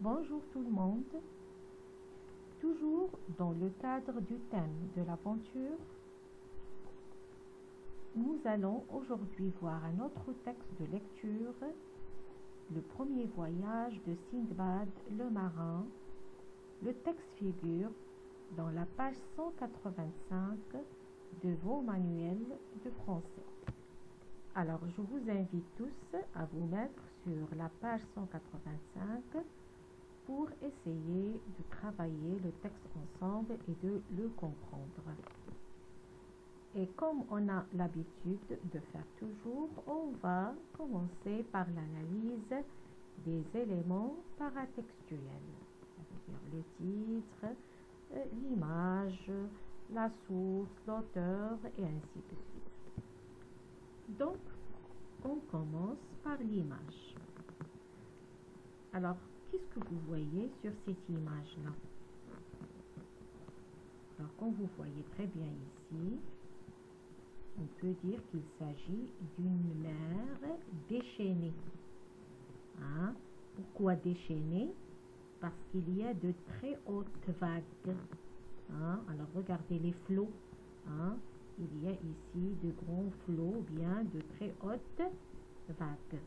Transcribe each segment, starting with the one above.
Bonjour tout le monde. Toujours dans le cadre du thème de l'aventure, nous allons aujourd'hui voir un autre texte de lecture, le premier voyage de Sindbad le marin. Le texte figure dans la page 185 de vos manuels de français. Alors, je vous invite tous à vous mettre sur la page 185 pour essayer de travailler le texte ensemble et de le comprendre. Et comme on a l'habitude de faire toujours, on va commencer par l'analyse des éléments paratextuels, c'est-à-dire le titre, l'image, la source, l'auteur et ainsi de suite. Donc, on commence par l'image. Alors, qu'est-ce que vous voyez sur cette image-là? Alors, comme vous voyez très bien ici, on peut dire qu'il s'agit d'une mer déchaînée. Hein? Pourquoi déchaînée? Parce qu'il y a de très hautes vagues. Hein? Alors, regardez les flots. Hein? Il y a ici de grands flots, bien de très hautes vagues.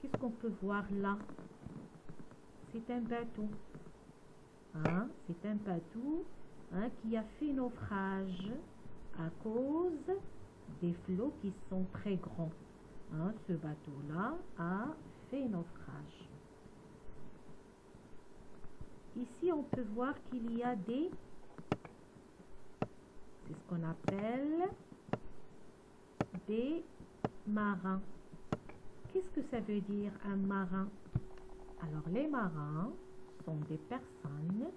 Qu'est-ce qu'on peut voir là? C'est un bateau. Hein? C'est un bateau qui a fait naufrage à cause des flots qui sont très grands. Hein? Ce bateau-là a fait naufrage. Ici, on peut voir qu'il y a c'est ce qu'on appelle des marins. Qu'est-ce que ça veut dire un marin? Alors les marins sont des personnes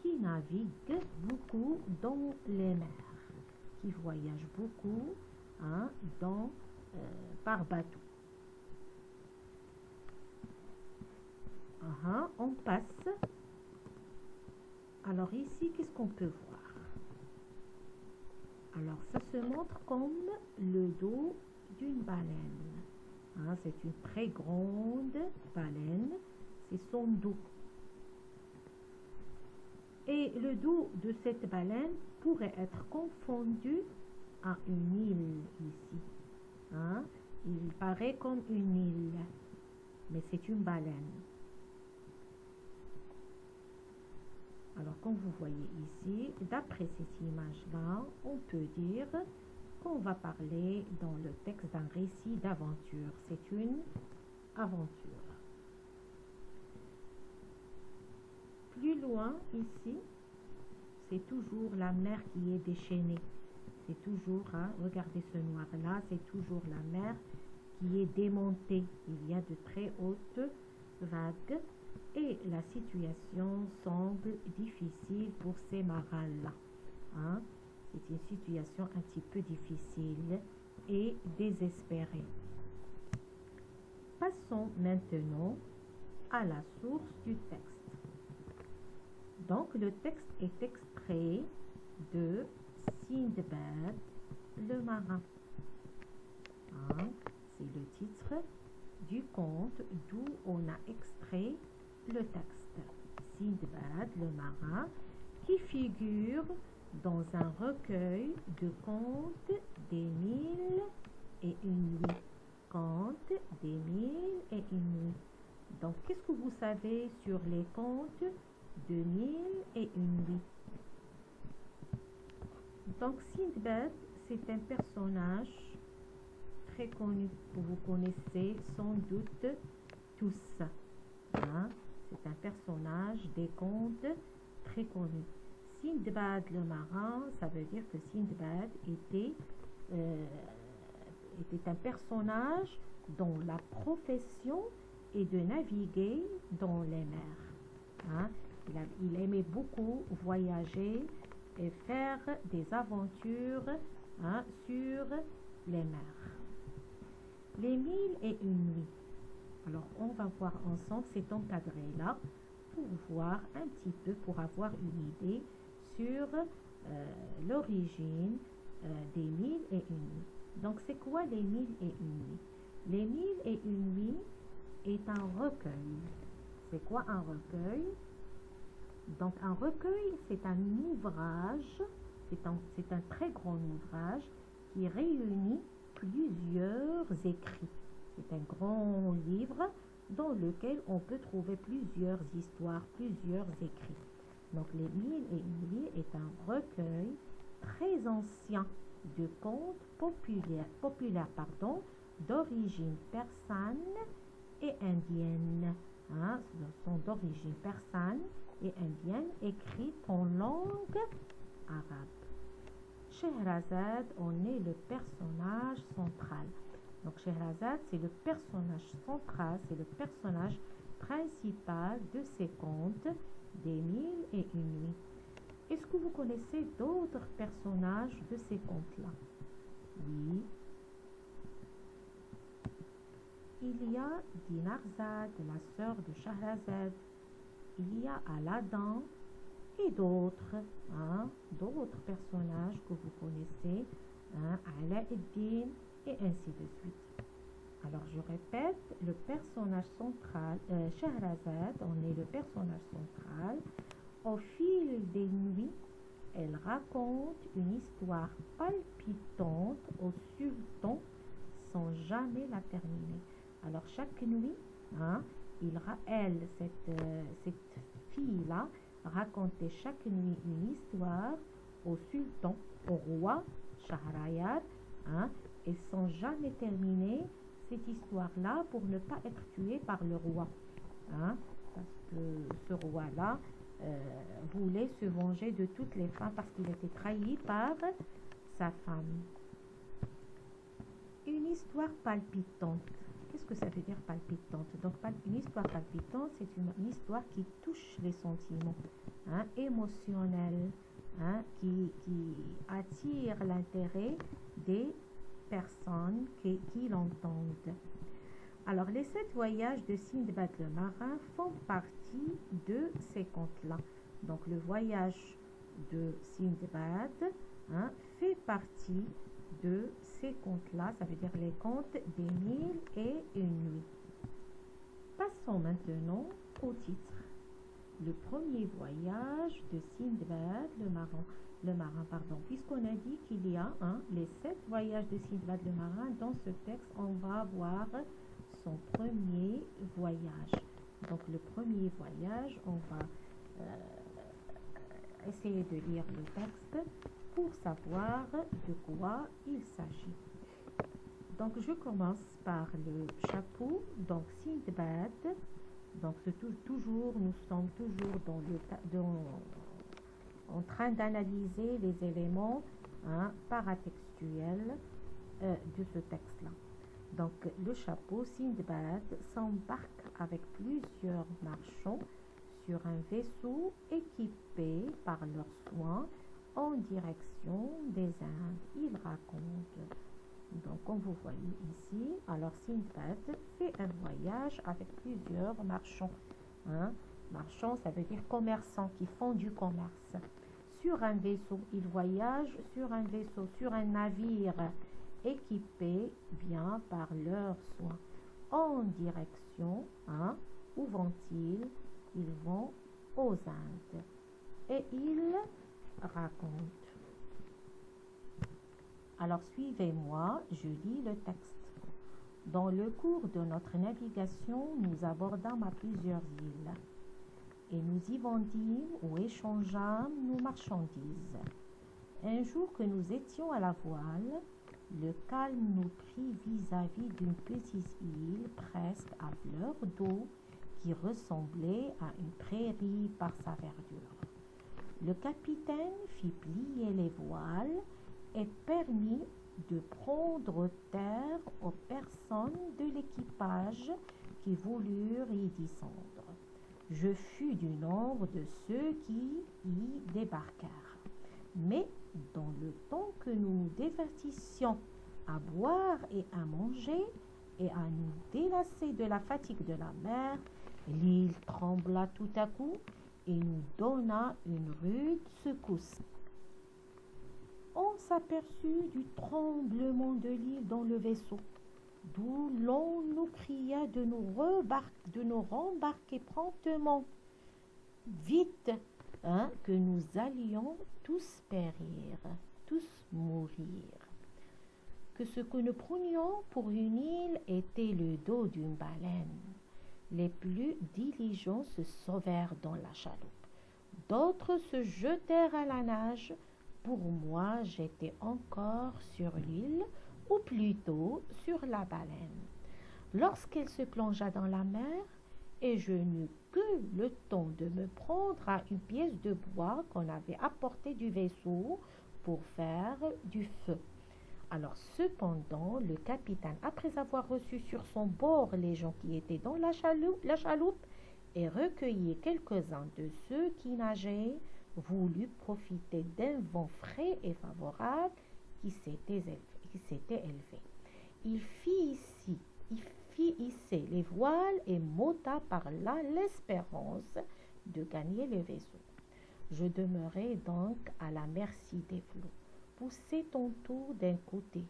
qui naviguent beaucoup dans les mers, qui voyagent beaucoup par bateau. On passe. Alors ici, qu'est-ce qu'on peut voir? Alors ça se montre comme le dos d'une baleine. C'est une très grande baleine, c'est son dos. Et le dos de cette baleine pourrait être confondu à une île ici. Il paraît comme une île, mais c'est une baleine. Alors, comme vous voyez ici, d'après cette image-là, on peut dire qu'on va parler dans le texte d'un récit d'aventure. C'est une aventure. Plus loin, ici, c'est toujours la mer qui est déchaînée. C'est toujours, regardez ce noir-là, c'est toujours la mer qui est démontée. Il y a de très hautes vagues et la situation semble difficile pour ces marins-là. C'est une situation un petit peu difficile et désespérée. Passons maintenant à la source du texte. Donc, le texte est extrait de Sindbad le marin. C'est le titre du conte d'où on a extrait le texte. Sindbad le marin, qui figure dans un recueil de contes des mille et une nuits. Contes des mille et une nuits. Donc, qu'est-ce que vous savez sur les contes de mille et une nuits? Donc, Sindbad, c'est un personnage très connu que vous connaissez sans doute tous. C'est un personnage des contes très connu. Sindbad le marin, ça veut dire que Sindbad était un personnage dont la profession est de naviguer dans les mers. Il aimait beaucoup voyager et faire des aventures sur les mers. Les mille et une nuits. Alors, on va voir ensemble cet encadré-là pour voir un petit peu, pour avoir une idée sur l'origine des mille et une nuits. Donc, c'est quoi les mille et une nuits? Les mille et une nuits, est un recueil. C'est quoi un recueil? Donc un recueil, c'est un ouvrage, c'est un très grand ouvrage qui réunit plusieurs écrits. C'est un grand livre dans lequel on peut trouver plusieurs histoires, plusieurs écrits. Donc Les Mille et Une Nuits est un recueil très ancien de contes populaires, d'origine persane et indienne. Sont d'origine persane et indienne, écrites en langue arabe. Scheherazade en est le personnage central. Donc Scheherazade, c'est le personnage central, c'est le personnage principal de ces contes des Mille et Une Nuits. Est-ce que vous connaissez d'autres personnages de ces contes-là? Oui. Il y a Dinarzade, la sœur de Scheherazade. Il y a Aladdin et d'autres personnages que vous connaissez, Alaeddin et ainsi de suite. Alors je répète, le personnage central, Scheherazade, on est le personnage central. Au fil des nuits, elle raconte une histoire palpitante au sultan sans jamais la terminer. Alors chaque nuit, cette fille-là, racontait chaque nuit une histoire au sultan, au roi Shahrayar, et sans jamais terminer cette histoire-là pour ne pas être tuée par le roi. Parce que ce roi-là voulait se venger de toutes les femmes parce qu'il était trahi par sa femme. Une histoire palpitante. Qu'est-ce que ça veut dire palpitante? Donc une histoire palpitante, c'est une histoire qui touche les sentiments émotionnels, qui attire l'intérêt des personnes qui l'entendent. Alors les 7 voyages de Sindbad le marin font partie de ces contes-là. Donc le voyage de Sindbad fait partie de ces contes-là, ça veut dire les contes des Mille et Une Nuits. Passons maintenant au titre. Le premier voyage de Sindbad le marin, puisqu'on a dit qu'il y a les 7 voyages de Sindbad le marin, dans ce texte, on va voir son premier voyage. Donc le premier voyage, on va essayer de lire le texte pour savoir de quoi il s'agit. Donc je commence par le chapeau, donc Sindbad. Donc nous sommes toujours en train d'analyser les éléments paratextuels de ce texte-là. Donc le chapeau, Sindbad s'embarque avec plusieurs marchands sur un vaisseau équipé par leurs soins en direction des Indes. Il raconte. Donc, comme vous voyez ici, alors Sindbad fait un voyage avec plusieurs marchands. Marchands, ça veut dire commerçants qui font du commerce. Sur un vaisseau, il voyage sur un vaisseau, sur un navire équipé bien par leurs soins. En direction, où vont-ils? Ils vont aux Indes. Et ils racontent. Alors suivez-moi, je lis le texte. Dans le cours de notre navigation, nous abordâmes à plusieurs îles et nous y vendîmes ou échangeâmes nos marchandises. Un jour que nous étions à la voile, le calme nous prit vis-à-vis d'une petite île presque à fleur d'eau qui ressemblait à une prairie par sa verdure. Le capitaine fit plier les voiles et permis de prendre terre aux personnes de l'équipage qui voulurent y descendre. Je fus du nombre de ceux qui y débarquèrent. Mais dans le temps que nous nous divertissions à boire et à manger et à nous délasser de la fatigue de la mer, l'île trembla tout à coup et nous donna une rude secousse. On s'aperçut du tremblement de l'île dans le vaisseau, d'où l'on nous cria pria de nous rembarquer promptement, vite, que nous allions tous périr, tous mourir. Que ce que nous prenions pour une île était le dos d'une baleine. Les plus diligents se sauvèrent dans la chaloupe. D'autres se jetèrent à la nage. Pour moi, j'étais encore sur l'île, ou plutôt sur la baleine. Lorsqu'elle se plongea dans la mer, et je n'eus que le temps de me prendre à une pièce de bois qu'on avait apportée du vaisseau pour faire du feu. Alors cependant, le capitaine, après avoir reçu sur son bord les gens qui étaient dans la chaloupe et recueilli quelques-uns de ceux qui nageaient, voulut profiter d'un vent frais et favorable qui s'était élevé. Il fit hisser les voiles et m'ôta par là l'espérance de gagner le vaisseau. Je demeurai donc à la merci des flots, poussé tantôt d'un côté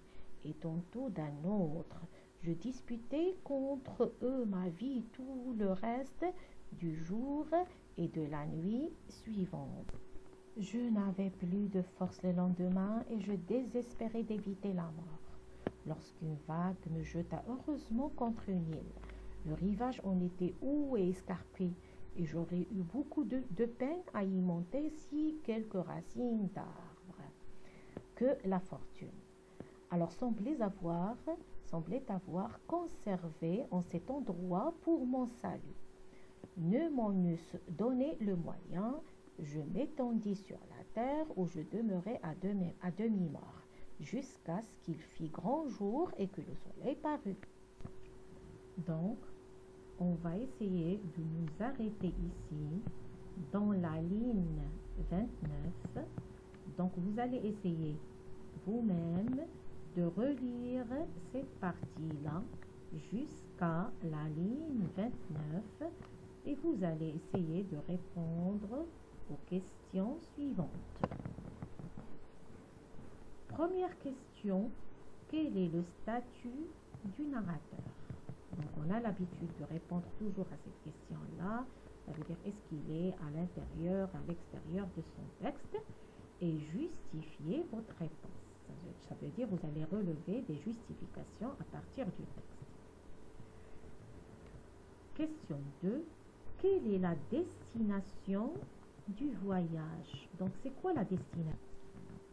et tantôt d'un autre. Je disputais contre eux ma vie tout le reste du jour et de la nuit suivante. Je n'avais plus de force le lendemain et je désespérais d'éviter la mort, lorsqu'une vague me jeta heureusement contre une île. Le rivage en était haut et escarpé, et j'aurais eu beaucoup de peine à y monter si quelques racines d'arbres que la fortune alors semblait avoir conservé en cet endroit pour mon salut. Ne m'en eussent donné le moyen, je m'étendis sur la terre où je demeurai à demi-mort, jusqu'à ce qu'il fit grand jour et que le soleil parut. Donc, on va essayer de nous arrêter ici, dans la ligne 29. Donc, vous allez essayer vous-même de relire cette partie-là jusqu'à la ligne 29 et vous allez essayer de répondre aux questions suivantes. Première question, quel est le statut du narrateur? Donc, on a l'habitude de répondre toujours à cette question-là. Ça veut dire, est-ce qu'il est à l'intérieur, à l'extérieur de son texte? Et justifier votre réponse. Ça veut dire, vous allez relever des justifications à partir du texte. Question 2. Quelle est la destination du voyage? Donc, c'est quoi la destination?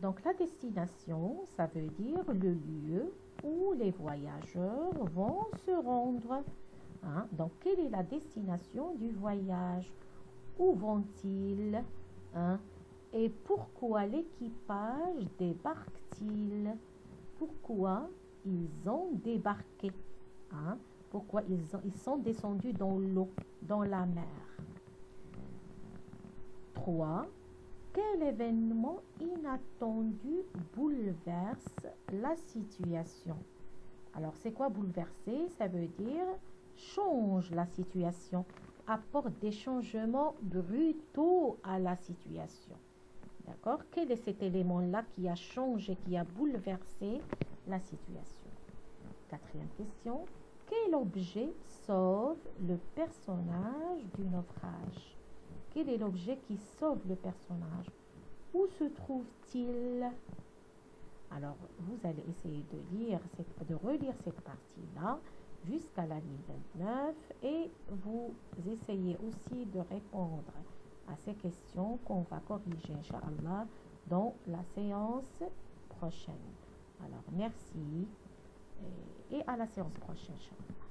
Donc, la destination, ça veut dire le lieu où les voyageurs vont se rendre. Donc, quelle est la destination du voyage? Où vont-ils? Et pourquoi l'équipage débarque-t-il? Pourquoi ils ont débarqué? Pourquoi ils sont descendus dans l'eau, dans la mer? 3. Quel événement inattendu bouleverse la situation? Alors, c'est quoi bouleverser? Ça veut dire change la situation, apporte des changements brutaux à la situation. D'accord? Quel est cet élément-là qui a changé, qui a bouleversé la situation? 4e question. Quel objet sauve le personnage du naufrage? Quel est l'objet qui sauve le personnage? Où se trouve-t-il? Alors, vous allez essayer de relire cette partie-là jusqu'à la ligne 29 et vous essayez aussi de répondre à ces questions qu'on va corriger, Inch'Allah, dans la séance prochaine. Alors, merci et à la séance prochaine, Inch'Allah.